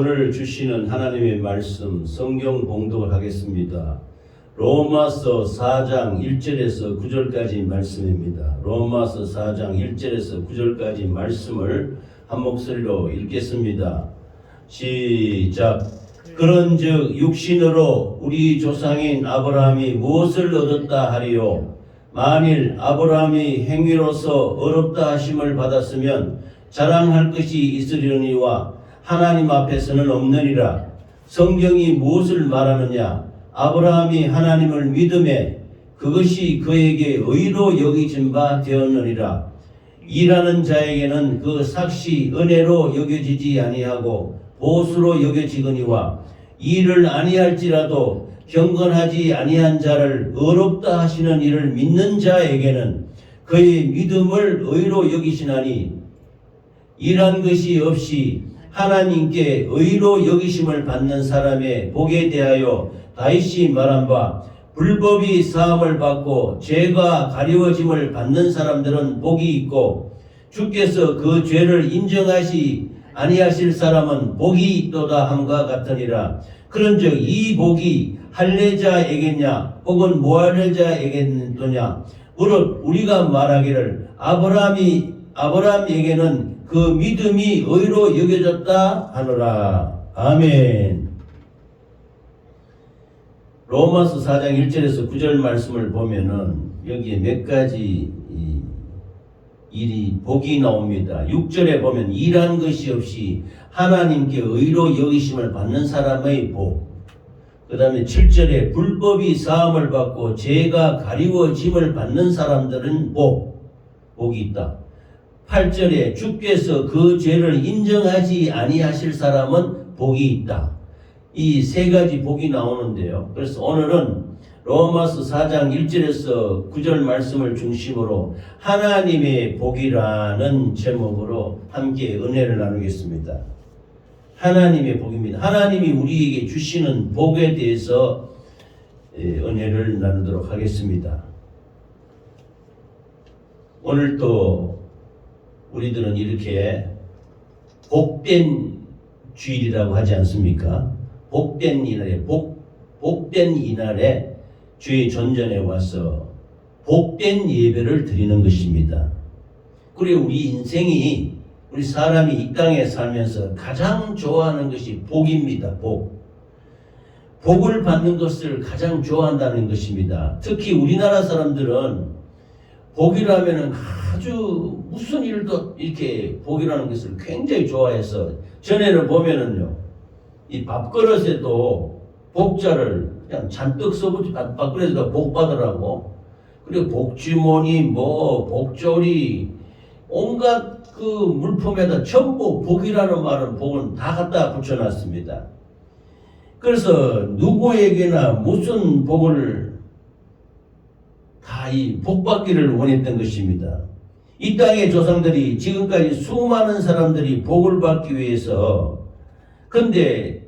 오늘 주시는 하나님의 말씀 성경 봉독을 하겠습니다. 로마서 4장 1절에서 9절까지 말씀입니다. 로마서 4장 1절에서 9절까지 말씀을 한 목소리로 읽겠습니다. 시작. 그런즉 육신으로 우리 조상인 아브라함이 무엇을 얻었다 하리요? 만일 아브라함이 행위로서 어렵다 하심을 받았으면 자랑할 것이 있으려니와 하나님 앞에서는 없느니라. 성경이 무엇을 말하느냐? 아브라함이 하나님을 믿음에 그것이 그에게 의로 여기진 바 되었느니라. 일하는 자에게는 그 삭시 은혜로 여겨지지 아니하고 보수로 여겨지거니와 일을 아니할지라도 경건하지 아니한 자를 의롭다 하시는 이를 믿는 자에게는 그의 믿음을 의로 여기시나니 일한 것이 없이 하나님께 의로 여기심을 받는 사람의 복에 대하여 다윗이 말한 바 불법이 사함을 받고 죄가 가리워짐을 받는 사람들은 복이 있고 주께서 그 죄를 인정하시 아니하실 사람은 복이 있도다 함과 같으니라. 그런즉 이 복이 할례자에겠냐 혹은 무할례자에겠느냐 무릇 우리가 말하기를 아브라함에게는 그 믿음이 의로 여겨졌다 하노라. 아멘. 로마서 4장 1절에서 9절 말씀을 보면은 여기에 몇 가지 일이 복이 나옵니다. 6절에 보면 일한 것이 없이 하나님께 의로 여기심을 받는 사람의 복. 그 다음에 7절에 불법이 사함을 받고 죄가 가리워짐을 받는 사람들은 복이 있다. 8절에 주께서 그 죄를 인정하지 아니하실 사람은 복이 있다. 이 세 가지 복이 나오는데요. 그래서 오늘은 로마서 4장 1절에서 9절 말씀을 중심으로 하나님의 복이라는 제목으로 함께 은혜를 나누겠습니다. 하나님의 복입니다. 하나님이 우리에게 주시는 복에 대해서 은혜를 나누도록 하겠습니다. 오늘 또 우리들은 이렇게 복된 주일이라고 하지 않습니까? 복된 이날에 주의 전전에 와서 복된 예배를 드리는 것입니다. 그리고 우리 인생이 우리 사람이 이 땅에 살면서 가장 좋아하는 것이 복입니다. 복을 받는 것을 가장 좋아한다는 것입니다. 특히 우리나라 사람들은 복이라면은 아주 무슨 일도 이렇게 복이라는 것을 굉장히 좋아해서 전에는 보면은요, 이 밥그릇에도 복자를 그냥 잔뜩 써붙이 밥그릇에다 복 받으라고, 그리고 복주머니, 복조리, 온갖 그 물품에다 전부 복이라는 말은 복은 다 갖다 붙여놨습니다. 그래서 누구에게나 무슨 복을 다 이 복받기를 원했던 것입니다. 이 땅의 조상들이 지금까지 수많은 사람들이 복을 받기 위해서, 근데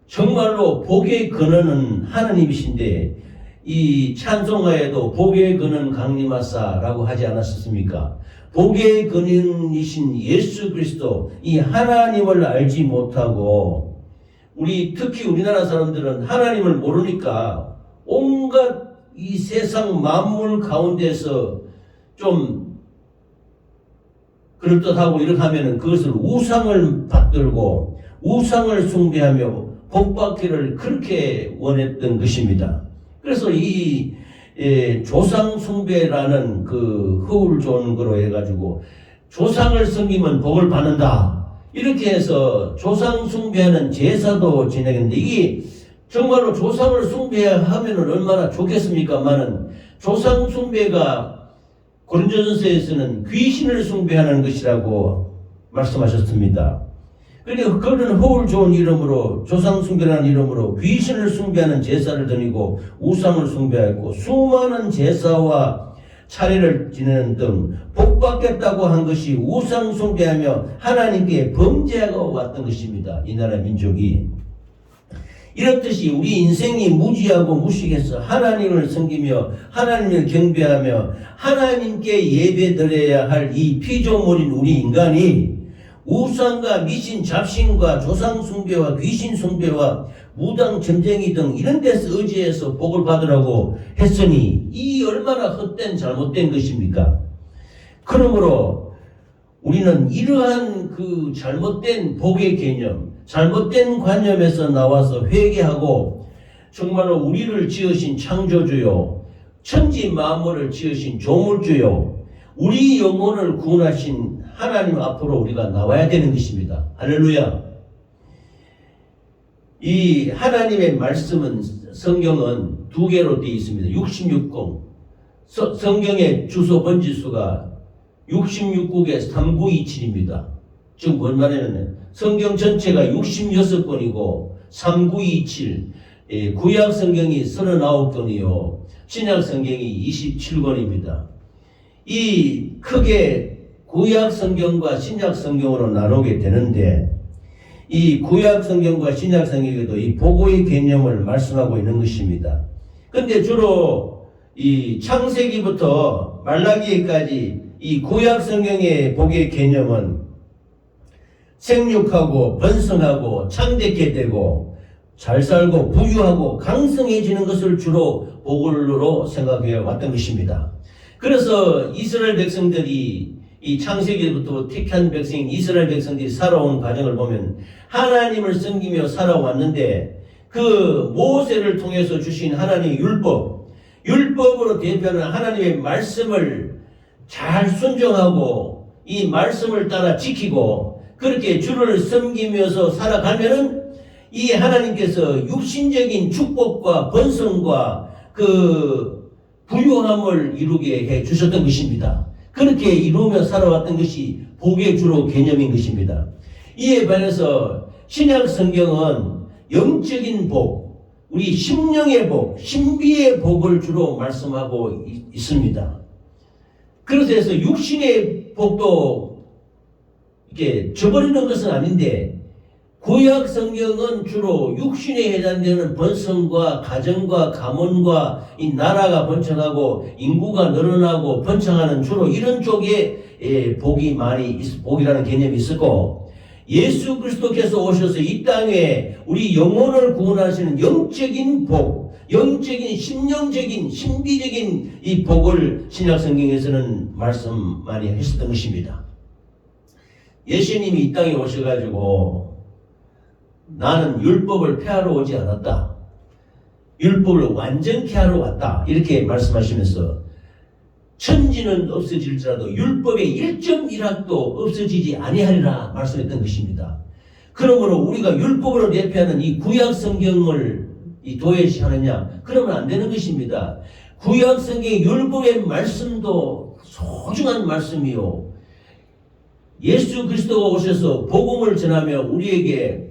정말로 복의 근원은 하나님이신데 이 찬송가에도 복의 근원 강림하사라고 하지 않았습니까? 복의 근원이신 예수 그리스도, 이 하나님을 알지 못하고 특히 우리나라 사람들은 하나님을 모르니까 온갖 이 세상 만물 가운데서 좀 그럴듯하고 이렇게 하면은 그것을 우상을 받들고 우상을 숭배하며 복받기를 그렇게 원했던 것입니다. 그래서 이 조상 숭배라는 그 허울 좋은 거로 해가지고 조상을 섬기면 복을 받는다, 이렇게 해서 조상 숭배하는 제사도 진행했는데, 이게 정말로 조상을 숭배하면 얼마나 좋겠습니까만은 조상 숭배가 고린도전서에서는 귀신을 숭배하는 것이라고 말씀하셨습니다. 그러니까 그런 허울 좋은 이름으로, 조상 숭배라는 이름으로 귀신을 숭배하는 제사를 드리고 우상을 숭배하고 수많은 제사와 차례를 지내는 등 복받겠다고 한 것이 우상 숭배하며 하나님께 범죄하고 왔던 것입니다. 이 나라 민족이. 이렇듯이 우리 인생이 무지하고 무식해서 하나님을 섬기며 하나님을 경배하며 하나님께 예배드려야 할 이 피조물인 우리 인간이 우상과 미신, 잡신과 조상 숭배와 귀신 숭배와 무당 점쟁이 등 이런 데서 의지해서 복을 받으라고 했으니 이 얼마나 헛된 잘못된 것입니까? 그러므로 우리는 이러한 그 잘못된 복의 개념, 잘못된 관념에서 나와서 회개하고 정말로 우리를 지으신 창조주요, 천지 만물을 지으신 조물주요, 우리 영혼을 구원하신 하나님 앞으로 우리가 나와야 되는 것입니다. 할렐루야. 이 하나님의 말씀은 성경은 두 개로 되어 있습니다. 66권. 성경의 주소 번지수가 66국에 3927입니다. 즉 뭔 말이냐면 성경 전체가 66권이고 3927, 구약 성경이 39권이요 신약 성경이 27권입니다. 이 크게 구약 성경과 신약 성경으로 나누게 되는데 이 구약 성경과 신약 성경에도 이 복의 개념을 말씀하고 있는 것입니다. 근데 주로 이 창세기부터 말라기까지 이 구약 성경의 복의 개념은 생육하고 번성하고 창대케 되고 잘 살고 부유하고 강성해지는 것을 주로 복으로 생각해 왔던 것입니다. 그래서 이스라엘 백성들이 이 창세기부터 택한 백성인 이스라엘 백성들이 살아온 과정을 보면 하나님을 섬기며 살아왔는데 그 모세를 통해서 주신 하나님의 율법으로 대표하는 하나님의 말씀을 잘 순종하고 이 말씀을 따라 지키고 그렇게 주를 섬기면서 살아가면은 이 하나님께서 육신적인 축복과 번성과 그 부유함을 이루게 해 주셨던 것입니다. 그렇게 이루며 살아왔던 것이 복의 주로 개념인 것입니다. 이에 반해서 신약 성경은 영적인 복, 우리 심령의 복, 신비의 복을 주로 말씀하고 있습니다. 그래서 육신의 복도 이렇게 저버리는 것은 아닌데 구약 성경은 주로 육신에 해당되는 번성과 가정과 가문과 이 나라가 번창하고 인구가 늘어나고 번창하는 주로 이런 쪽에 복이 많이 복이라는 개념이 있었고 예수 그리스도께서 오셔서 이 땅에 우리 영혼을 구원하시는 영적인 복, 영적인 심령적인 신비적인 이 복을 신약 성경에서는 말씀 많이 하셨던 것입니다. 예수님이 이 땅에 오셔가지고 나는 율법을 폐하러 오지 않았다. 율법을 완전케 하러 왔다. 이렇게 말씀하시면서 천지는 없어질지라도 율법의 1.1학도 없어지지 아니하리라 말씀했던 것입니다. 그러므로 우리가 율법으로 대표하는 이 구약 성경을 도외시하느냐? 그러면 안 되는 것입니다. 구약 성경의 율법의 말씀도 소중한 말씀이요. 예수 그리스도가 오셔서 복음을 전하며 우리에게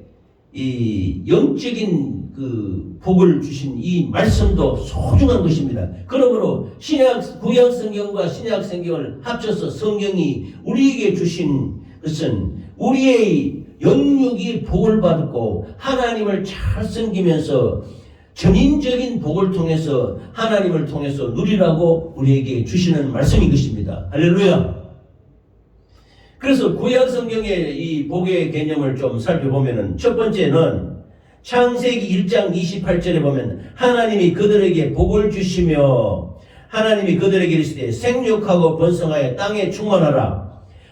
이 영적인 그 복을 주신 이 말씀도 소중한 것입니다. 그러므로 구약 성경과 신약 성경을 합쳐서 성경이 우리에게 주신 것은 우리의 영육이 복을 받고 하나님을 잘 섬기면서 전인적인 복을 통해서 하나님을 통해서 누리라고 우리에게 주시는 말씀인 것입니다. 할렐루야. 그래서 구약 성경의 이 복의 개념을 좀 살펴보면은 첫 번째는 창세기 1장 28절에 보면 하나님이 그들에게 복을 주시며 하나님이 그들에게 이르시되 생육하고 번성하여 땅에 충만하라.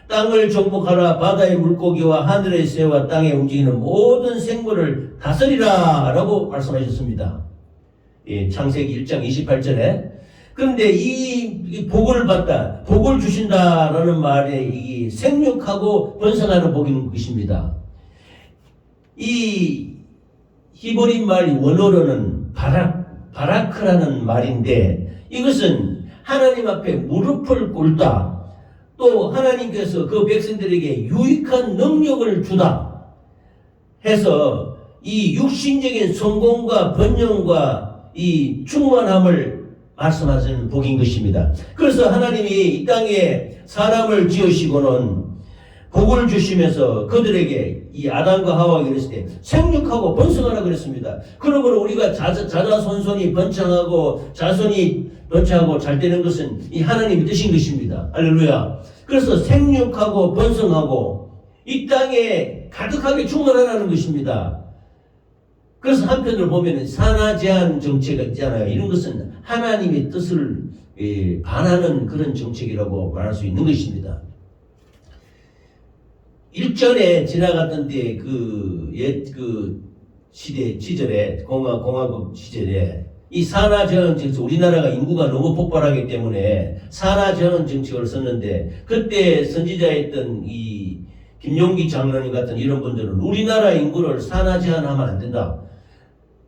땅을 정복하라. 바다의 물고기와 하늘의 새와 땅에 움직이는 모든 생물을 다스리라 라고 말씀하셨습니다. 예, 창세기 1장 28절에. 그런데 이 복을 받다, 복을 주신다라는 말에 이 생육하고 번성하는 복인 것입니다. 이 히브리 말 원어로는 바라크라는 말인데 이것은 하나님 앞에 무릎을 꿇다, 또 하나님께서 그 백성들에게 유익한 능력을 주다 해서 이 육신적인 성공과 번영과 이 충만함을 말씀하시는 복인 것입니다. 그래서 하나님이 이 땅에 사람을 지으시고는 복을 주시면서 그들에게 이 아담과 하와에게 이랬을 때 생육하고 번성하라 그랬습니다. 그러므로 우리가 자자손손이 번창하고 자손이 번창하고 잘 되는 것은 이 하나님의 뜻인 것입니다. 할렐루야. 그래서 생육하고 번성하고 이 땅에 가득하게 충만하라는 것입니다. 그래서 한편으로 보면 산하 제한 정책이 있잖아요. 이런 것은 하나님의 뜻을 반하는 그런 정책이라고 말할 수 있는 것입니다. 일전에 지나갔던 때 그 시절에 공화국 시절에 이 산하 제한 정책, 우리나라가 인구가 너무 폭발하기 때문에 산하 제한 정책을 썼는데, 그때 선지자였던 이 김용기 장로님 같은 이런 분들은 우리나라 인구를 산하 제한하면 안 된다.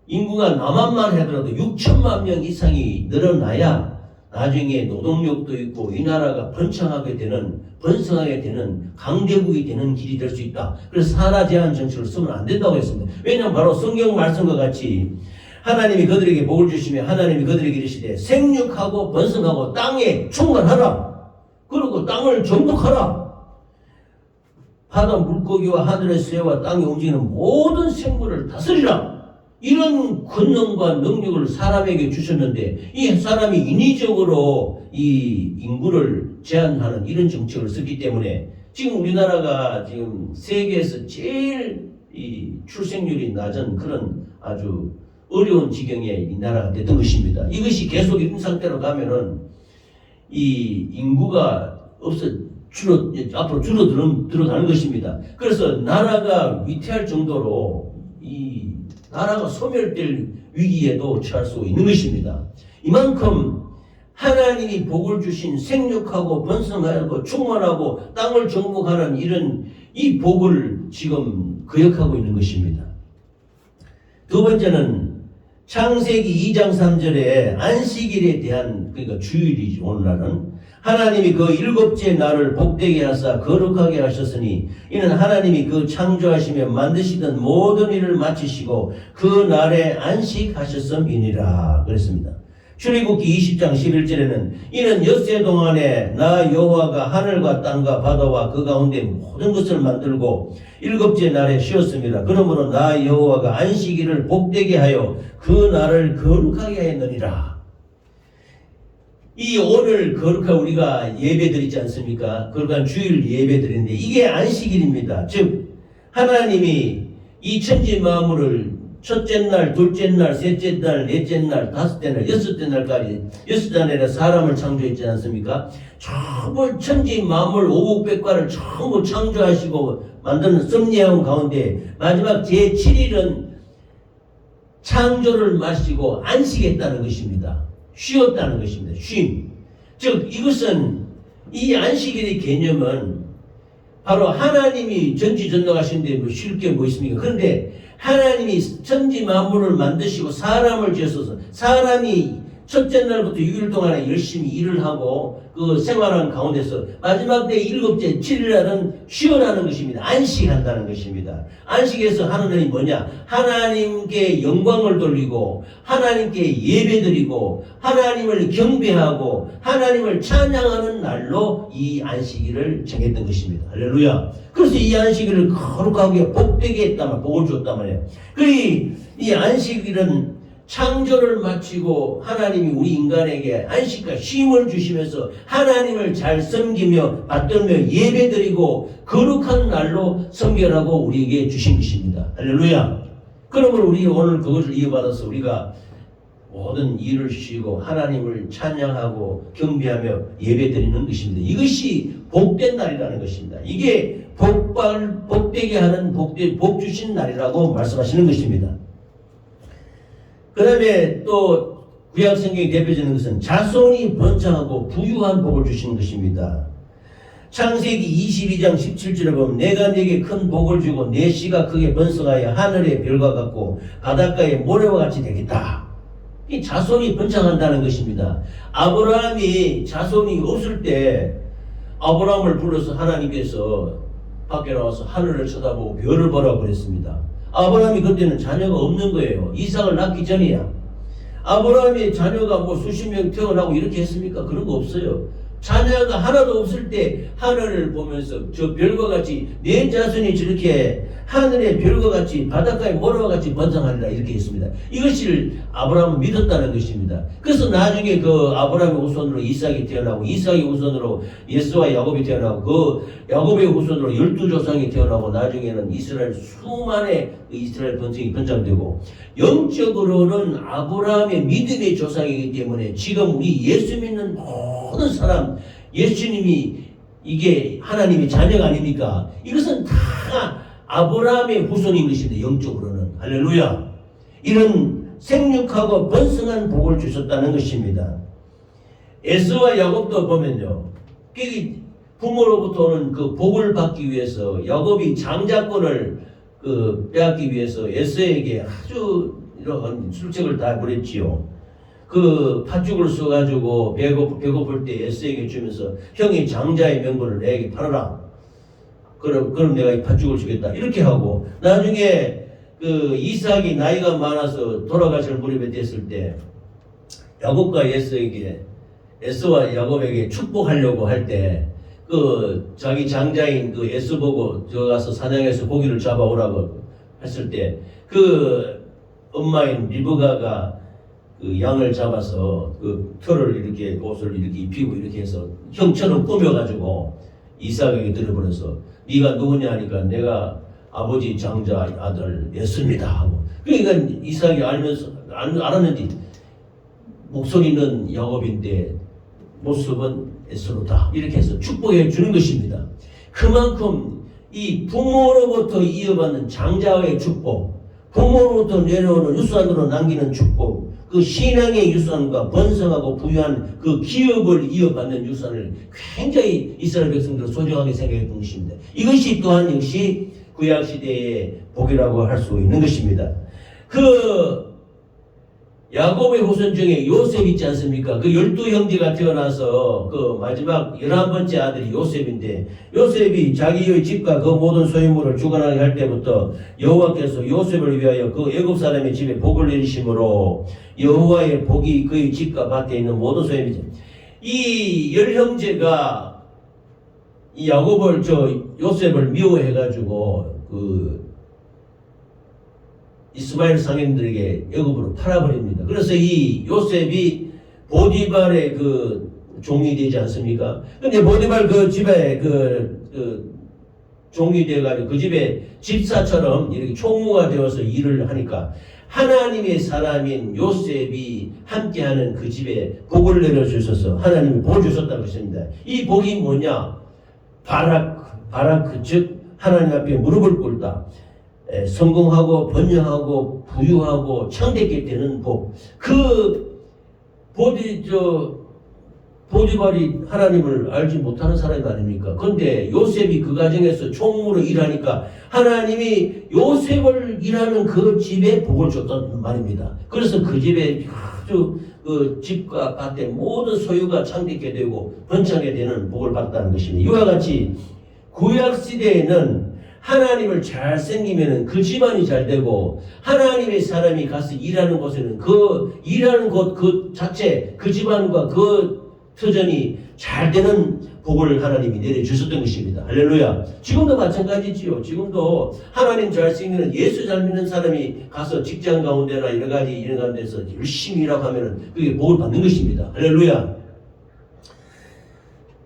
인구가 남한만 하더라도 6천만 명 이상이 늘어나야 나중에 노동력도 있고 이 나라가 번창하게 되는 강대국이 되는 길이 될 수 있다. 그래서 산하 제한 정책을 쓰면 안 된다고 했습니다. 왜냐하면 바로 성경 말씀과 같이 하나님이 그들에게 복을 주시며 하나님이 그들에게 이르시되 생육하고 번성하고 땅에 충만하라. 그리고 땅을 정복하라. 바다 물고기와 하늘의 새와 땅에 움직이는 모든 생물을 다스리라. 이런 권능과 능력을 사람에게 주셨는데, 이 사람이 인위적으로 이 인구를 제한하는 이런 정책을 썼기 때문에 지금 우리나라가 지금 세계에서 제일 이 출생률이 낮은 그런 아주 어려운 지경에 이 나라가 됐던 것입니다. 이것이 계속 이런 상태로 가면은 이 인구가 앞으로 들어가는 것입니다. 그래서 나라가 위태할 정도로 이 나라가 소멸될 위기에도 처할 수 있는 것입니다. 이만큼 하나님이 복을 주신 생육하고 번성하고 충만하고 땅을 정복하는 이런 이 복을 지금 거역하고 있는 것입니다. 두 번째는 창세기 2장 3절에 안식일에 대한, 그러니까 주일이죠. 오늘날은 하나님이 그 일곱째 날을 복되게 하사 거룩하게 하셨으니 이는 하나님이 그 창조하시며 만드시던 모든 일을 마치시고 그 날에 안식하셨음이니라 그랬습니다. 출애굽기 20장 11절에는 이는 엿새 동안에 나 여호와가 하늘과 땅과 바다와 그 가운데 모든 것을 만들고 일곱째 날에 쉬었습니다. 그러므로 나 여호와가 안식일을 복되게 하여 그 날을 거룩하게 하였느니라. 이 오늘 거룩한 우리가 예배 드리지 않습니까? 거룩한 주일 예배 드리는데 이게 안식일입니다. 즉 하나님이 이 천지 만물을 첫째 날, 둘째 날, 셋째 날, 넷째 날, 다섯째 날, 여섯째 날까지 6단에 사람을 창조했지 않습니까? 전부 천지 만물 오국백과를 전부 창조하시고 만드는 섭리하온 가운데 마지막 제7일은 창조를 마치고 안식했다는 것입니다. 쉬었다는 것입니다. 쉼. 즉 이것은 이 안식일의 개념은 바로 하나님이 전지전능하신데 뭐 쉴 게 뭐 있습니까? 그런데 하나님이 천지 만물을 만드시고 사람을 지으셔서 사람이 첫째 날부터 6일 동안에 열심히 일을 하고 그 생활하는 가운데서 마지막 때 일곱째 7일날은 쉬어나는 것입니다. 안식한다는 것입니다. 안식에서 하는 일이 뭐냐? 하나님께 영광을 돌리고 하나님께 예배드리고 하나님을 경배하고 하나님을 찬양하는 날로 이 안식일을 정했던 것입니다. 할렐루야. 그래서 이 안식일을 거룩하게 복되게 했다만 복을 줬단 말이에요. 이 안식일은 창조를 마치고 하나님이 우리 인간에게 안식과 쉼을 주시면서 하나님을 잘 섬기며 받들며 예배드리고 거룩한 날로 성결하고 우리에게 주신 것입니다. 할렐루야. 그러므로 우리 오늘 그것을 이어받아서 우리가 모든 일을 쉬고 하나님을 찬양하고 경배하며 예배드리는 것입니다. 이것이 복된 날이라는 것입니다. 이게 복되게 하는 복 주신 날이라고 말씀하시는 것입니다. 그 다음에 또 구약성경이 대표되는 것은 자손이 번창하고 부유한 복을 주시는 것입니다. 창세기 22장 17절에 보면 내가 네게 큰 복을 주고 내 씨가 크게 번성하여 하늘의 별과 같고 바닷가의 모래와 같이 되겠다. 이 자손이 번창한다는 것입니다. 아브라함이 자손이 없을 때 아브라함을 불러서 하나님께서 밖에 나와서 하늘을 쳐다보고 별을 보라고 그랬습니다. 아브라함이 그때는 자녀가 없는 거예요. 이삭을 낳기 전이야. 아브라함이 자녀가 뭐 수십 명 태어나고 이렇게 했습니까? 그런 거 없어요. 자녀가 하나도 없을 때 하늘을 보면서 저 별과 같이 내 자손이 저렇게 하늘의 별과 같이 바닷가의 모래와 같이 번성하리라 이렇게 했습니다. 이것을 아브라함은 믿었다는 것입니다. 그래서 나중에 그 아브라함의 후손으로 이삭이 태어나고 이삭의 후손으로 예수와 야곱이 태어나고 그 야곱의 후손으로 12조상이 태어나고 나중에는 이스라엘 수만의 이스라엘 번성이 번창되고 영적으로는 아브라함의 믿음의 조상이기 때문에 지금 우리 예수 믿는 모든 사람 예수님이 이게 하나님의 자녀가 아닙니까? 이것은 다 아브라함의 후손인 것인데 영적으로는 할렐루야. 이런 생육하고 번성한 복을 주셨다는 것입니다. 에서와 야곱도 보면요, 부모로부터 오는 그 복을 받기 위해서 야곱이 장자권을 빼앗기 위해서 에서에게 아주 이런 술책을 다 벌였지요. 그 팥죽을 써가지고 배고플 때 에서에게 주면서 형이 장자의 명분을 내게 팔아라. 그럼 내가 이 팥죽을 주겠다. 이렇게 하고 나중에 그 이삭이 나이가 많아서 돌아가실 무렵에 됐을 때 야곱과 에서와 야곱에게 축복하려고 할 때 그 자기 장자인 그 에서 보고 저 가서 사냥해서 고기를 잡아오라고 했을 때 그 엄마인 리브가가 그 양을 잡아서 그 털을 이렇게 옷을 이렇게 입히고 이렇게 해서 형처럼 꾸며가지고 이삭에게 들어버려서 네가 누구냐 하니까 내가 아버지 장자 아들 에서입니다 하고 그러니까 이삭이 알았는지 목소리는 야곱인데 모습은 에서로다 이렇게 해서 축복해 주는 것입니다. 그만큼 이 부모로부터 이어받는 장자의 축복, 부모로부터 내려오는 유산으로 남기는 축복, 그 신앙의 유산과 번성하고 부유한 그 기업을 이어받는 유산을 굉장히 이스라엘 백성들은 소중하게 생각했던 것입니다. 이것이 또한 역시 구약시대의 복이라고 할 수 있는 것입니다. 그 야곱의 후손 중에 요셉 있지 않습니까? 그 12형제가 태어나서 그 마지막 11번째 아들이 요셉인데 요셉이 자기의 집과 그 모든 소유물을 주관하게 할 때부터 여호와께서 요셉을 위하여 그 애굽 사람의 집에 복을 내리심으로 여호와의 복이 그의 집과 밭에 있는 모든 소유물이 이 10형제가 이 야곱을 요셉을 미워해가지고 그 이스마엘 상인들에게 애굽으로 팔아버립니다. 그래서 이 요셉이 보디발의 그 종이 되지 않습니까? 근데 보디발 그 집에 종이 돼가지고 그 집에 집사처럼 이렇게 총무가 되어서 일을 하니까 하나님의 사람인 요셉이 함께하는 그 집에 복을 내려주셔서 하나님이 복을 주셨다고 했습니다. 이 복이 뭐냐? 바라크 즉 하나님 앞에 무릎을 꿇다. 성공하고 번영하고 부유하고 창대케 되는 복. 그 보디발이 하나님을 알지 못하는 사람이 아닙니까? 그런데 요셉이 그 가정에서 총무로 일하니까 하나님이 요셉을 일하는 그 집에 복을 줬단 말입니다. 그래서 그 집에 아주 그 집과 밭의 모든 소유가 창대케 되고 번창하게 되는 복을 받았다는 것입니다. 이와 같이 구약 시대에는 하나님을 잘 섬기면은 그 집안이 잘 되고 하나님의 사람이 가서 일하는 곳에는 그 일하는 곳 그 자체 그 집안과 그 터전이 잘 되는 복을 하나님이 내려주셨던 것입니다. 할렐루야. 지금도 마찬가지지요. 지금도 하나님 잘 섬기는 예수 잘 믿는 사람이 가서 직장 가운데나 여러 가지 이런 가운데서 열심히 일하고 하면은 그게 복을 받는 것입니다. 할렐루야.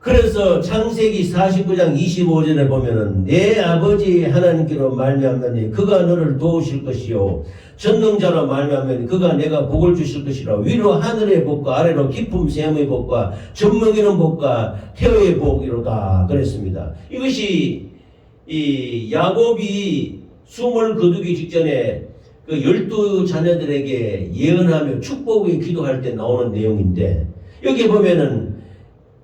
그래서 창세기 49장 25절에 보면은 내 아버지 하나님께로 말미암으니 그가 너를 도우실 것이요 전능자로 말미암으니 그가 내가 복을 주실 것이라 위로 하늘의 복과 아래로 깊음 샘의 복과 젖먹이는 복과 태어의 복이로다 그랬습니다. 이것이 이 야곱이 숨을 거두기 직전에 그 12자녀들에게 예언하며 축복의 기도할 때 나오는 내용인데 여기 보면은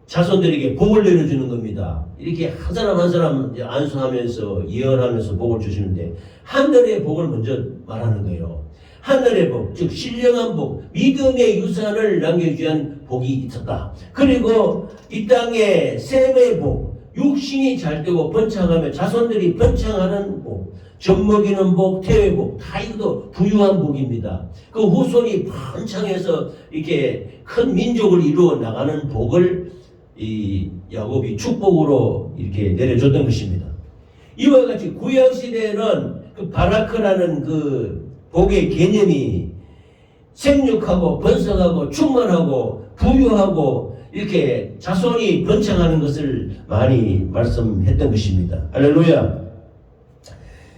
자손들에게 복을 내려주는 겁니다. 이렇게 한 사람 한 사람 안수하면서 예언하면서 복을 주시는데 하늘의 복을 먼저 말하는 거예요. 하늘의 복, 즉 신령한 복, 믿음의 유산을 남겨주한 복이 있었다. 그리고 이 땅에 셈의 복, 육신이 잘 되고 번창하며 자손들이 번창하는 복, 젖먹이는 복, 태의 복, 다 이것도 부유한 복입니다. 그 후손이 번창해서 이렇게 큰 민족을 이루어 나가는 복을 이 야곱이 축복으로 이렇게 내려줬던 것입니다. 이와 같이 구약 시대에는 그 바라크라는 그 복의 개념이 생육하고 번성하고 충만하고 부유하고 이렇게 자손이 번창하는 것을 많이 말씀했던 것입니다. 할렐루야.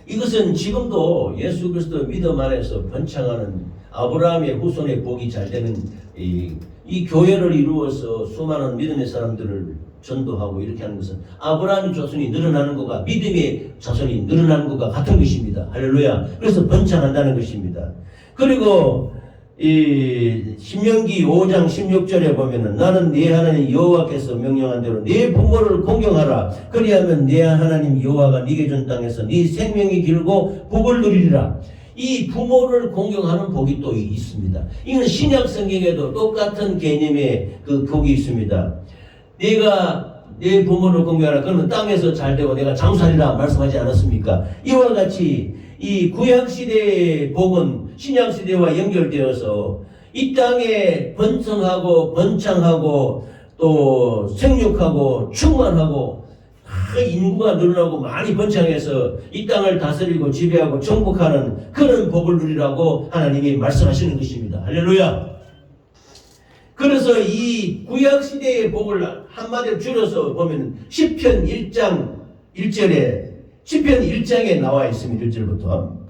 이것은 지금도 예수 그리스도 믿음 안에서 번창하는 아브라함의 후손의 복이 잘 되는 이 교회를 이루어서 수많은 믿음의 사람들을 전도하고 이렇게 하는 것은 아브라함의 자손이 늘어나는 것과 믿음의 자손이 늘어나는 것과 같은 것입니다. 할렐루야. 그래서 번창한다는 것입니다. 그리고 이 신명기 5장 16절에 보면은 나는 네 하나님 여호와께서 명령한 대로 네 부모를 공경하라. 그리하면 네 하나님 여호와가 네게 준 땅에서 네 생명이 길고 복을 누리리라. 이 부모를 공경하는 복이 또 있습니다. 이건 신약 성경에도 똑같은 개념의 그 복이 있습니다. 네가 네 부모를 공경하라. 그러면 땅에서 잘 되고 내가 장수하리라 말씀하지 않았습니까? 이와 같이 이 구약시대의 복은 신약시대와 연결되어서 이 땅에 번성하고 번창하고 또 생육하고 충만하고 인구가 늘어나고 많이 번창해서 이 땅을 다스리고 지배하고 정복하는 그런 복을 누리라고 하나님이 말씀하시는 것입니다. 할렐루야. 그래서 이 구약시대의 복을 한마디로 줄여서 보면 시편 1장 1절에 시편 1장에 나와 있습니다. 1절부터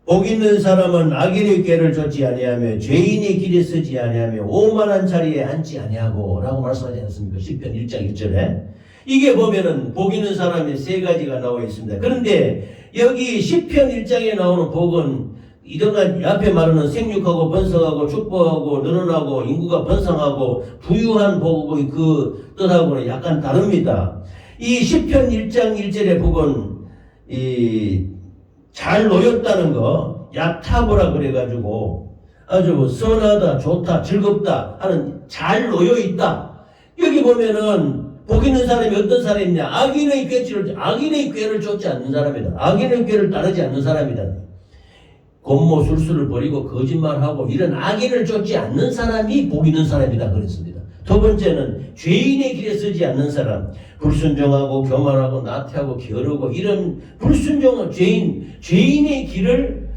복 있는 사람은 악인의 꾀를 좇지 아니하며 죄인의 길에 서지 아니하며 오만한 자리에 앉지 아니하고 라고 말씀하지 않습니까? 시편 1장 1절에 이게 보면은 복 있는 사람이 세 가지가 나와 있습니다. 그런데 여기 시편 1장에 나오는 복은 이동안 앞에 말하는 생육하고 번성하고 축복하고 늘어나고 인구가 번성하고 부유한 복의 그 뜻하고는 약간 다릅니다. 이 시편 1장 1절의 복은 잘 놓였다는 거 야타보라 그래가지고 아주 선하다 좋다 즐겁다 하는 잘 놓여있다. 여기 보면은 복 있는 사람이 어떤 사람이냐? 악인의 꾀를 쫓지 않는 사람이다. 악인의 꾀를 따르지 않는 사람이다. 곤모 술수를 버리고 거짓말하고 이런 악인을 쫓지 않는 사람이 복 있는 사람이다 그랬습니다. 두 번째는 죄인의 길에 서지 않는 사람, 불순종하고 교만하고 나태하고 게으르고 이런 불순종한 죄인의 길을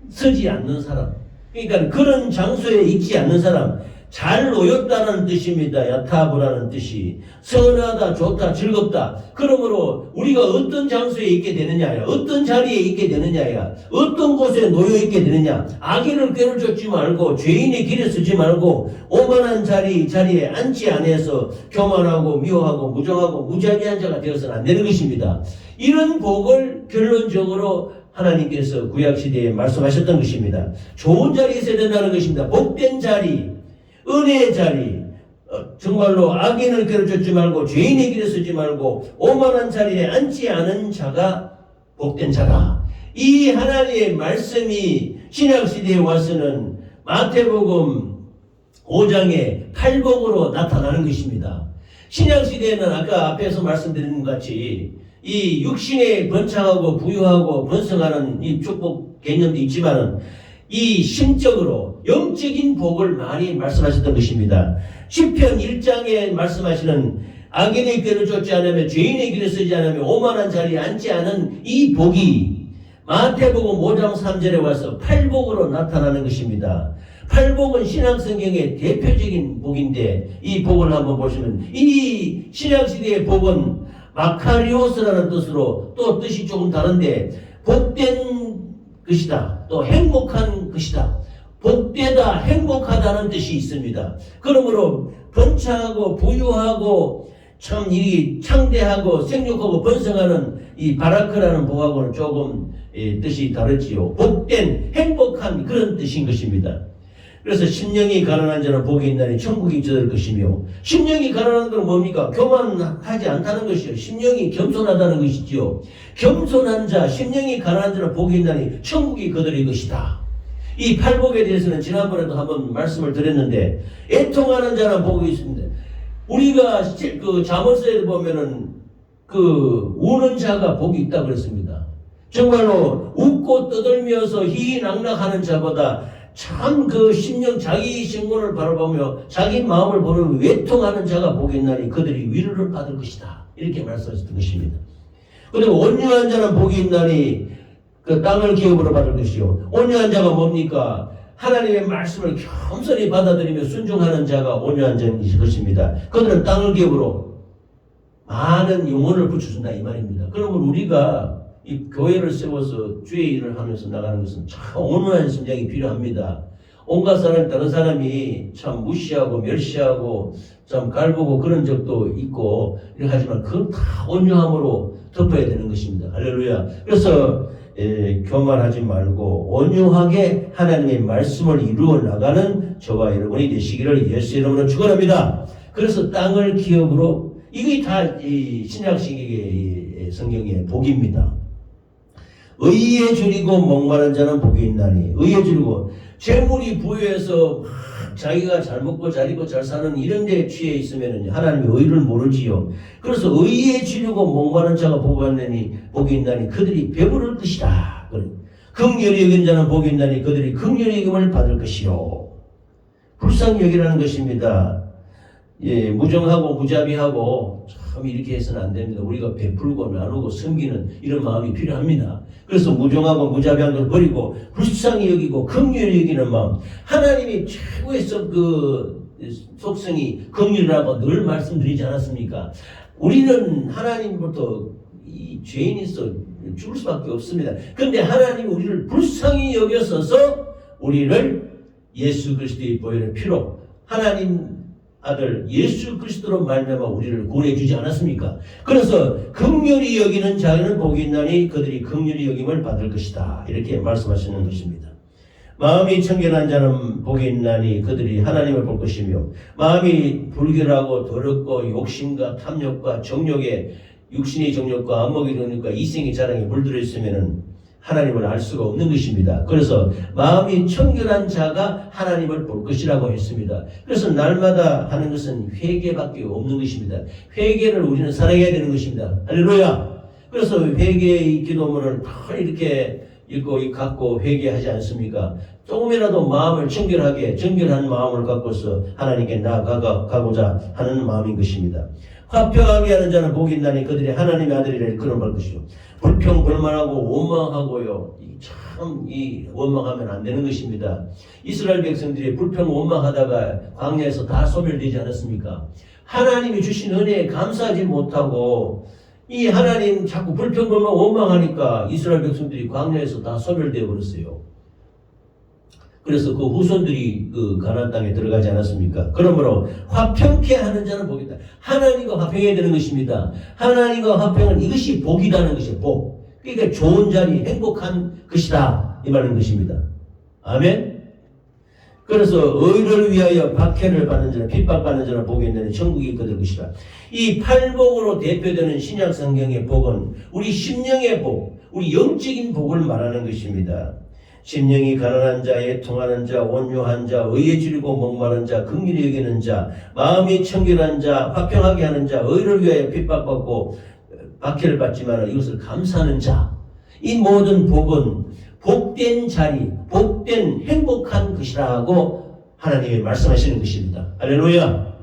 서지 않는 사람. 그러니까 그런 장소에 있지 않는 사람, 잘 놓였다는 뜻입니다. 야타브라는 뜻이 선하다, 좋다, 즐겁다. 그러므로 우리가 어떤 장소에 있게 되느냐야, 어떤 자리에 있게 되느냐야, 어떤 곳에 놓여 있게 되느냐. 악인을 꾀를 쫓지 말고 죄인의 길에 서지 말고 오만한 자리에 앉지 않아서 교만하고 미워하고 무정하고 무자비한 자가 되어서는 안 되는 것입니다. 이런 복을 결론적으로 하나님께서 구약시대에 말씀하셨던 것입니다. 좋은 자리에 있어야 된다는 것입니다. 복된 자리, 은혜의 자리, 정말로 악인을 꾀를 쫓지 말고 죄인의 길에 서지 말고 오만한 자리에 앉지 않은 자가 복된 자다. 이 하나님의 말씀이 신약시대에 와서는 마태복음 5장의 팔복으로 나타나는 것입니다. 신약시대에는 아까 앞에서 말씀드린 것 같이 이 육신에 번창하고 부유하고 번성하는 이 축복 개념도 있지만은 이 심적으로 영적인 복을 많이 말씀하셨던 것입니다. 시편 1장에 말씀하시는 악인의 꾀를 쫓지 않으며 죄인의 길에 서지 않으며 오만한 자리에 앉지 않은 이 복이 마태복음 5장 3절에 와서 팔복으로 나타나는 것입니다. 팔복은 신약성경의 대표적인 복인데 이 복을 한번 보시면 이 신약시대의 복은 마카리오스라는 뜻으로 또 뜻이 조금 다른데 복된 것이다. 또 행복한 것이다. 복되다, 행복하다는 뜻이 있습니다. 그러므로 번창하고 부유하고 참 이 창대하고 생육하고 번성하는 이 바라크라는 복하고는 조금 뜻이 다르지요. 복된 행복한 그런 뜻인 것입니다. 그래서 심령이 가난한 자는 복이 있나니 천국이 저들 것이며 심령이 가난한 건 뭡니까? 교만하지 않다는 것이요. 심령이 겸손하다는 것이지요. 겸손한 자, 심령이 가난한 자는 복이 있나니 천국이 그들의 것이다. 이 팔복에 대해서는 지난번에도 한번 말씀을 드렸는데 애통하는 자는 복이 있습니다. 우리가 그 잠언서에 보면은 그 우는 자가 복이 있다 그랬습니다. 정말로 웃고 떠들면서 희희낙낙하는 자보다 참 그 심령 자기 신분을 바라보며 자기 마음을 보는 외통하는 자가 복이 있나니 그들이 위로를 받을 것이다. 이렇게 말씀하셨던 것입니다. 그리고 온유한 자는 복이 있나니 그 땅을 기업으로 받을 것이요. 온유한 자가 뭡니까? 하나님의 말씀을 겸손히 받아들이며 순종하는 자가 온유한 자인 것입니다. 그들은 땅을 기업으로 많은 영혼을 붙여준다 이 말입니다. 그러면 우리가 이 교회를 세워서 주의 일을 하면서 나가는 것은 참 온유한 심정이 필요합니다. 온갖 사람 다른 사람이 참 무시하고 멸시하고 참 갈보고 그런 적도 있고 하지만 그건 다 온유함으로 덮어야 되는 것입니다. 할렐루야. 그래서 교만하지 말고 온유하게 하나님의 말씀을 이루어 나가는 저와 여러분이 되시기를 예수 이름으로 축원합니다. 그래서 땅을 기업으로 이게 다 신약시기의 성경의 복입니다. 의에 줄이고 목마른 자는 복이 있나니 의에 줄이고 재물이 부여해서 자기가 잘 먹고 잘 입고 잘 사는 이런 데에 취해 있으면 하나님의 의를 모르지요. 그래서 의에 줄이고 목마른 자가 복이 있나니 그들이 배부를 것이다. 긍휼히 여긴 자는 복이 있나니 그들이 긍휼히 여김을 받을 것이요. 불쌍히 여기라는 것입니다. 무정하고 무자비하고 참 이렇게 해서는 안 됩니다. 우리가 베풀고 나누고 섬기는 이런 마음이 필요합니다. 그래서 무정하고 무자비한 걸 버리고 불쌍히 여기고 긍휼히 여기는 마음. 하나님이 최고의 속성이 긍휼이라고 늘 말씀드리지 않았습니까? 우리는 하나님부터 이 죄인이서 죽을 수밖에 없습니다. 그런데 하나님이 우리를 불쌍히 여겨서서 우리를 예수 그리스도의 보혈의 피로 하나님 아들 예수 그리스도로 말미암아 우리를 구원해 주지 않았습니까? 그래서 긍휼히 여기는 자는 복이 있나니 그들이 긍휼히 여김을 받을 것이다. 이렇게 말씀하시는 것입니다. 마음이 청결한 자는 복이 있나니 그들이 하나님을 볼 것이며 마음이 불결하고 더럽고 욕심과 탐욕과 정욕에 육신의 정욕과 안목의 정욕과 이생의 자랑에 물들어 있으면은 하나님을 알 수가 없는 것입니다. 그래서 마음이 청결한 자가 하나님을 볼 것이라고 했습니다. 그래서 날마다 하는 것은 회개밖에 없는 것입니다. 회개를 우리는 사랑해야 되는 것입니다. 할렐루야. 그래서 회개의 기도문을 이렇게 읽고 갖고 회개하지 않습니까? 조금이라도 마음을 정결한 마음을 갖고서 하나님께 나아가고자 하는 마음인 것입니다. 화평하게 하는 자는 복이 있나니 그들이 하나님의 아들이라 일컬음할 것이요. 불평불만하고 원망하고요. 참 원망하면 안 되는 것입니다. 이스라엘 백성들이 불평 원망하다가 광야에서 다 소멸되지 않았습니까? 하나님이 주신 은혜에 감사하지 못하고 이 하나님 자꾸 불평불만 원망하니까 이스라엘 백성들이 광야에서 다 소멸되어 버렸어요. 그래서 그 후손들이 그 가나안 땅에 들어가지 않았습니까? 그러므로 화평케 하는 자는 복이다. 하나님과 화평해야 되는 것입니다. 하나님과 화평은 이것이 복이라는 것이에요. 복. 그러니까 좋은 자리, 행복한 것이다. 이 말인 것입니다. 아멘. 그래서 의를 위하여 박해를 받는 자는 핍박받는 자는 복이 있느니 천국이 그들 것이다. 이 팔복으로 대표되는 신약 성경의 복은 우리 심령의 복, 우리 영적인 복을 말하는 것입니다. 심령이 가난한 자, 애통하는 자, 온유한 자, 의에 줄이고 목마른 자, 긍휼히 여기는 자, 마음이 청결한 자, 화평하게 하는 자, 의를 위하여 핍박받고 박해를 받지만 이것을 감사하는 자. 이 모든 복은 복된 자리, 복된 행복한 것이라고 하나님이 말씀하시는 것입니다. 할렐루야.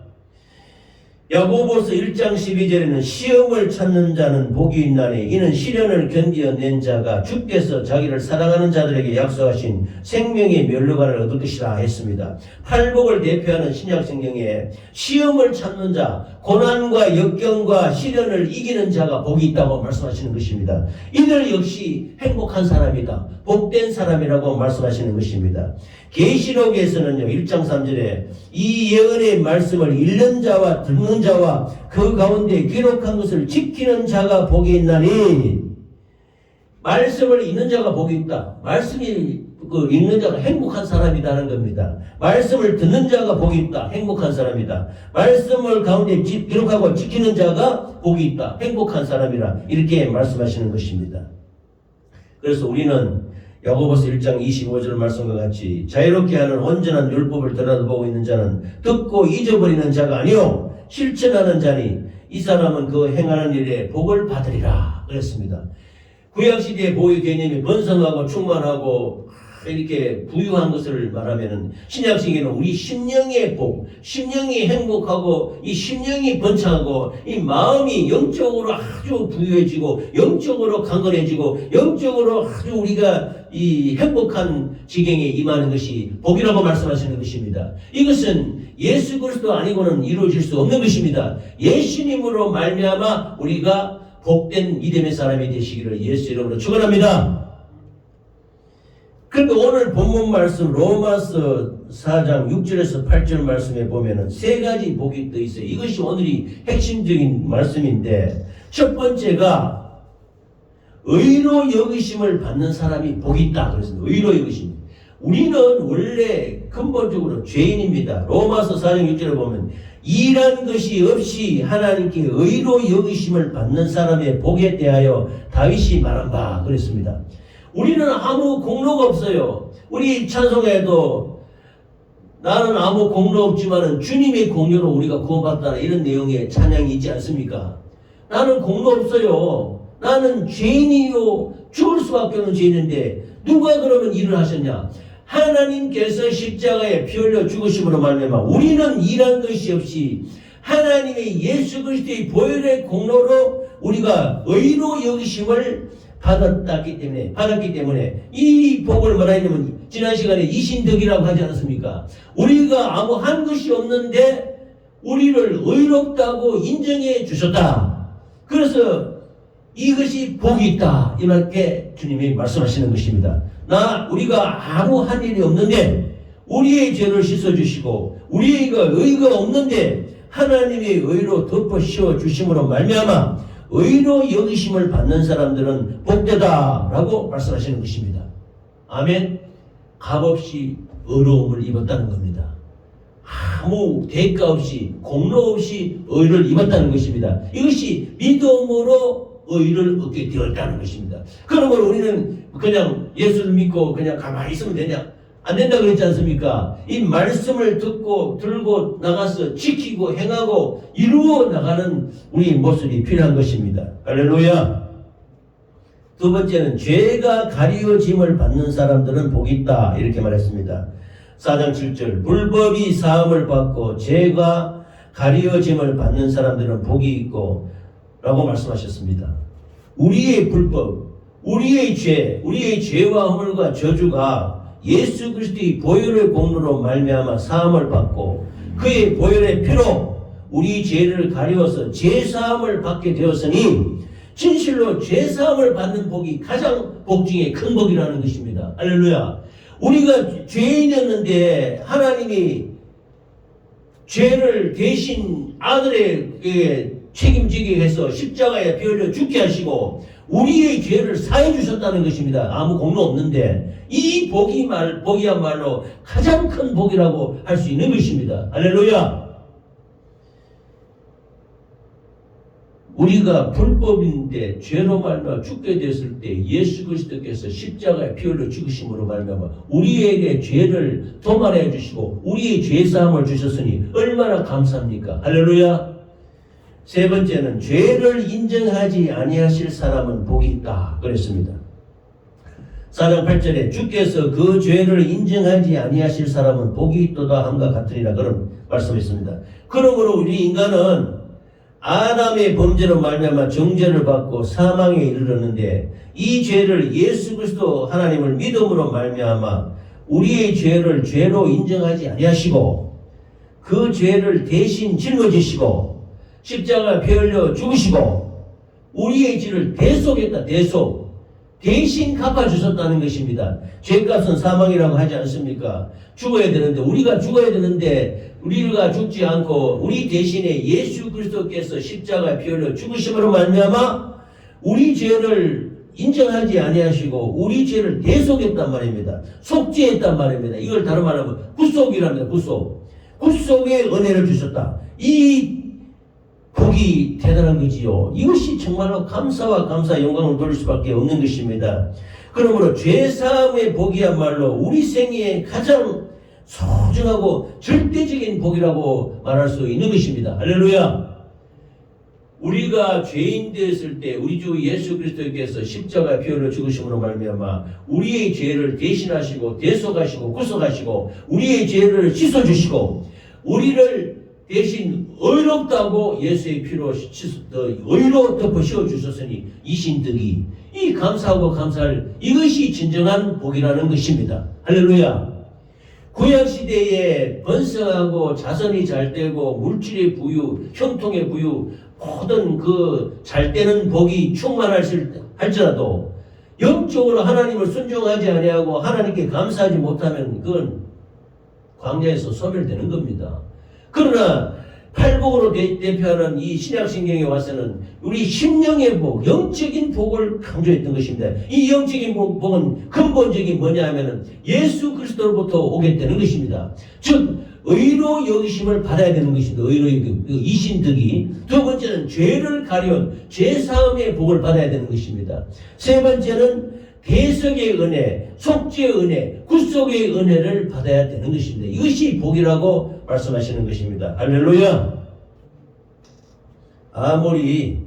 야고보서 1장 12절에는 시험을 찾는 자는 복이 있나니 이는 시련을 견디어낸 자가 주께서 자기를 사랑하는 자들에게 약속하신 생명의 면류관을 얻을 것이라 했습니다. 팔복을 대표하는 신약성경에 시험을 찾는 자, 고난과 역경과 시련을 이기는 자가 복이 있다고 말씀하시는 것입니다. 이들 역시 행복한 사람이다, 복된 사람이라고 말씀하시는 것입니다. 계시록에서는요 1장 3절에 이 예언의 말씀을 읽는 자와 듣는 자와 그 가운데 기록한 것을 지키는 자가 복이 있나니, 말씀을 읽는 자가 복이 있다. 말씀이 읽는 자가 행복한 사람이라는 겁니다. 말씀을 듣는 자가 복이 있다. 행복한 사람이다. 말씀을 가운데 기록하고 지키는 자가 복이 있다. 행복한 사람이라 이렇게 말씀하시는 것입니다. 그래서 우리는 야고보서 1장 25절 말씀과 같이 자유롭게 하는 온전한 율법을 들여다보고 있는 자는 듣고 잊어버리는 자가 아니요 실천하는 자니 이 사람은 그 행하는 일에 복을 받으리라 그랬습니다. 구약시대의 복의 개념이 번성하고 충만하고 이렇게 부유한 것을 말하면은 신약성에는 우리 심령의 복, 심령이 행복하고 이 심령이 번창하고 이 마음이 영적으로 아주 부유해지고 영적으로 강건해지고 영적으로 아주 우리가 이 행복한 지경에 임하는 것이 복이라고 말씀하시는 것입니다. 이것은 예수 그리스도 아니고는 이루어질 수 없는 것입니다. 예수님으로 말미암아 우리가 복된 믿음의 사람이 되시기를 예수 이름으로 축원합니다. 그런데 오늘 본문 말씀 로마서 4장 6절에서 8절 말씀에 보면은 세 가지 복이 또 있어요. 이것이 오늘이 핵심적인 말씀인데 첫 번째가 의로 여기심을 받는 사람이 복이 있다 그랬습니다. 의로 여기심. 우리는 원래 근본적으로 죄인입니다. 로마서 4장 6절에 보면 일한 것이 없이 하나님께 의로 여기심을 받는 사람의 복에 대하여 다윗이 말한 바 그랬습니다. 우리는 아무 공로가 없어요. 우리 찬송에도 나는 아무 공로 없지만은 주님의 공로로 우리가 구원받다는 이런 내용의 찬양이 있지 않습니까? 나는 공로 없어요. 나는 죄인이요. 죽을 수밖에 없는 죄인인데 누가 그러면 일을 하셨냐? 하나님께서 십자가에 피 흘려 죽으심으로 말미암아 우리는 일한 것이 없이 하나님의 예수 그리스도의 보혈의 공로로 우리가 의로 여기심을 받았기 때문에 이 복을 뭐라 했냐면 지난 시간에 이신덕이라고 하지 않았습니까? 우리가 아무 한 것이 없는데 우리를 의롭다고 인정해 주셨다. 그래서 이것이 복이 있다. 이렇게 주님이 말씀하시는 것입니다. 우리가 아무 한 일이 없는데 우리의 죄를 씻어주시고 우리가 의가 없는데 하나님의 의로 덮어 씌워 주심으로 말미암아 의로 여기심을 받는 사람들은 복되다라고 말씀하시는 것입니다. 아멘. 값없이 의로움을 입었다는 겁니다. 아무 대가 없이 공로 없이 의를 입었다는 것입니다. 이것이 믿음으로 의를 얻게 되었다는 것입니다. 그러므로 우리는 그냥 예수를 믿고 그냥 가만히 있으면 되냐? 안 된다 그랬지 않습니까? 이 말씀을 듣고 들고 나가서 지키고 행하고 이루어 나가는 우리 모습이 필요한 것입니다. 할렐루야. 두 번째는 죄가 가리워짐을 받는 사람들은 복이 있다 이렇게 말했습니다. 4장 7절 불법이 사함을 받고 죄가 가리워짐을 받는 사람들은 복이 있고 라고 말씀하셨습니다. 우리의 불법, 우리의 죄, 우리의 죄와 허물과 저주가 예수 그리스도의 보혈의 공로로 말미암아 사함을 받고 그의 보혈의 피로 우리 죄를 가리워서 죄사함을 받게 되었으니 진실로 죄사함을 받는 복이 가장 복 중에 큰 복이라는 것입니다. 할렐루야. 우리가 죄인이었는데 하나님이 죄를 대신 아들에게 책임지게 해서 십자가에 피 흘려 죽게 하시고 우리의 죄를 사해 주셨다는 것입니다. 아무 공로 없는데 이 복이야말로 가장 큰 복이라고 할 수 있는 것입니다. 할렐루야. 우리가 불법인데 죄로 말미암아 죽게 됐을 때 예수 그리스도께서 십자가에 피 흘려 죽으심으로 말미암아 우리에게 죄를 도말해 주시고 우리의 죄 사함을 주셨으니 얼마나 감사합니까? 할렐루야. 세 번째는 죄를 인정하지 아니하실 사람은 복이 있다 그랬습니다. 4장 8절에 주께서 그 죄를 인정하지 아니하실 사람은 복이 있도다 함과 같으리라 그런 말씀했습니다. 그러므로 우리 인간은 아담의 범죄로 말미암아 정죄를 받고 사망에 이르렀는데 이 죄를 예수 그리스도 하나님을 믿음으로 말미암아 우리의 죄를 죄로 인정하지 아니하시고 그 죄를 대신 짊어지시고 십자가에 피 흘려 죽으시고 우리의 죄를 대속했다. 대신 갚아주셨다는 것입니다. 죄값은 사망이라고 하지 않습니까? 죽어야 되는데 우리가 죽어야 되는데 우리가 죽지 않고 우리 대신에 예수 그리스도께서 십자가에 피 흘려 죽으심으로 말미암아 우리 죄를 인정하지 아니하시고 우리 죄를 대속했단 말입니다. 속죄했단 말입니다. 이걸 다른 말로 하면 구속이랍니다. 구속의 은혜를 주셨다. 이 복이 대단한 거지요. 이것이 정말로 감사와 영광을 돌릴 수밖에 없는 것입니다. 그러므로 죄사함의 복이야말로 우리 생애에 가장 소중하고 절대적인 복이라고 말할 수 있는 것입니다. 할렐루야. 우리가 죄인 되었을 때 우리 주 예수 그리스도께서 십자가 피흘려 죽으심으로 말미암아 우리의 죄를 대신하시고 대속하시고 구속하시고 우리의 죄를 씻어주시고 우리를 대신 의롭다고 예수의 피로 의로 덮어 씌워주셨으니 이 신득이 이 감사하고 감사할 이것이 진정한 복이라는 것입니다. 할렐루야. 구약시대에 번성하고 자선이 잘되고 물질의 부유, 형통의 부유, 모든 그 잘되는 복이 충만할지라도 영적으로 하나님을 순종하지 아니하고 하나님께 감사하지 못하면 그건 광야에서 소멸되는 겁니다. 그러나 팔복으로 대표하는 이 신약성경에 와서는 우리 심령의 복, 영적인 복을 강조했던 것입니다. 이 영적인 복은 근본적인 뭐냐 하면은 예수 그리스도로부터 오게 되는 것입니다. 즉 의로 여기심을 받아야 되는 것입니다. 의로 이신득이. 두 번째는 죄를 가려운 죄사함의 복을 받아야 되는 것입니다. 세 번째는 대속의 은혜, 속죄의 은혜, 구속의 은혜를 받아야 되는 것입니다. 이것이 복이라고 말씀하시는 것입니다. 할렐루야. 아무리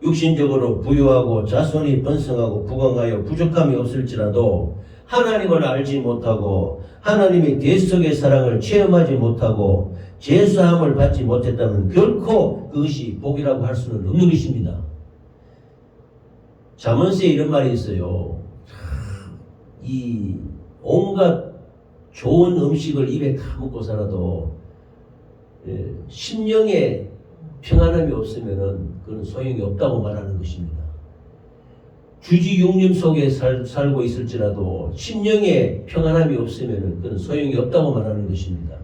육신적으로 부유하고 자손이 번성하고 부강하여 부족함이 없을지라도 하나님을 알지 못하고 하나님의 대속의 사랑을 체험하지 못하고 죄사함을 받지 못했다면 결코 그것이 복이라고 할 수는 없는 것입니다. 잠언서에 이런 말이 있어요. 이 온갖 좋은 음식을 입에 다 먹고 살아도 심령에 평안함이 없으면은 그건 소용이 없다고 말하는 것입니다. 주지 육림 속에 살고 있을지라도 심령에 평안함이 없으면은 그건 소용이 없다고 말하는 것입니다.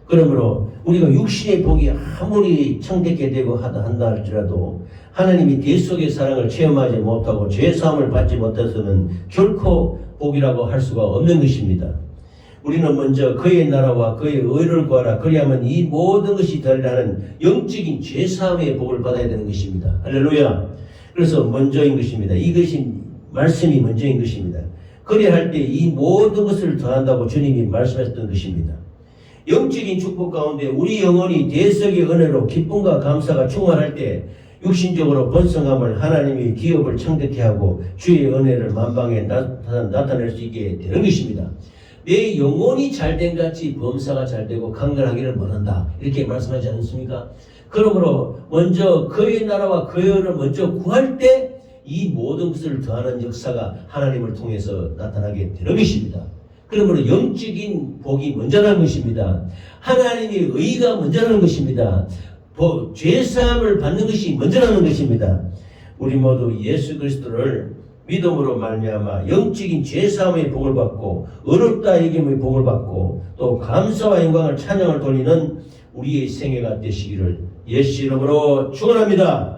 그러므로 우리가 육신의 복이 아무리 청대케 되고 한다 할지라도 하나님이 대속의 사랑을 체험하지 못하고 죄사함을 받지 못해서는 결코 복이라고 할 수가 없는 것입니다. 우리는 먼저 그의 나라와 그의 의를 구하라. 그리하면 이 모든 것이 되리라는 영적인 죄사함의 복을 받아야 되는 것입니다. 할렐루야. 그래서 먼저인 것입니다. 이것이 말씀이 먼저인 것입니다. 그리할 때 이 모든 것을 더한다고 주님이 말씀하셨던 것입니다. 영적인 축복 가운데 우리 영혼이 대속의 은혜로 기쁨과 감사가 충만할 때 육신적으로 번성함을 하나님이 기업을 창대케 하고 주의 은혜를 만방에 나타낼 수 있게 되는 것입니다. 내 영혼이 잘된 같이 범사가 잘되고 강건하기를 원한다. 이렇게 말씀하지 않습니까? 그러므로 먼저 그의 나라와 그의 의를 먼저 구할 때 이 모든 것을 더하는 역사가 하나님을 통해서 나타나게 되는 것입니다. 그러므로 영적인 복이 먼저라는 것입니다. 하나님의 의가 먼저라는 것입니다. 죄사함을 받는 것이 먼저라는 것입니다. 우리 모두 예수 그리스도를 믿음으로 말미암아 영적인 죄사함의 복을 받고 의롭다 이김의 복을 받고 또 감사와 영광을 찬양을 돌리는 우리의 생애가 되시기를 예수 이름으로 축원합니다.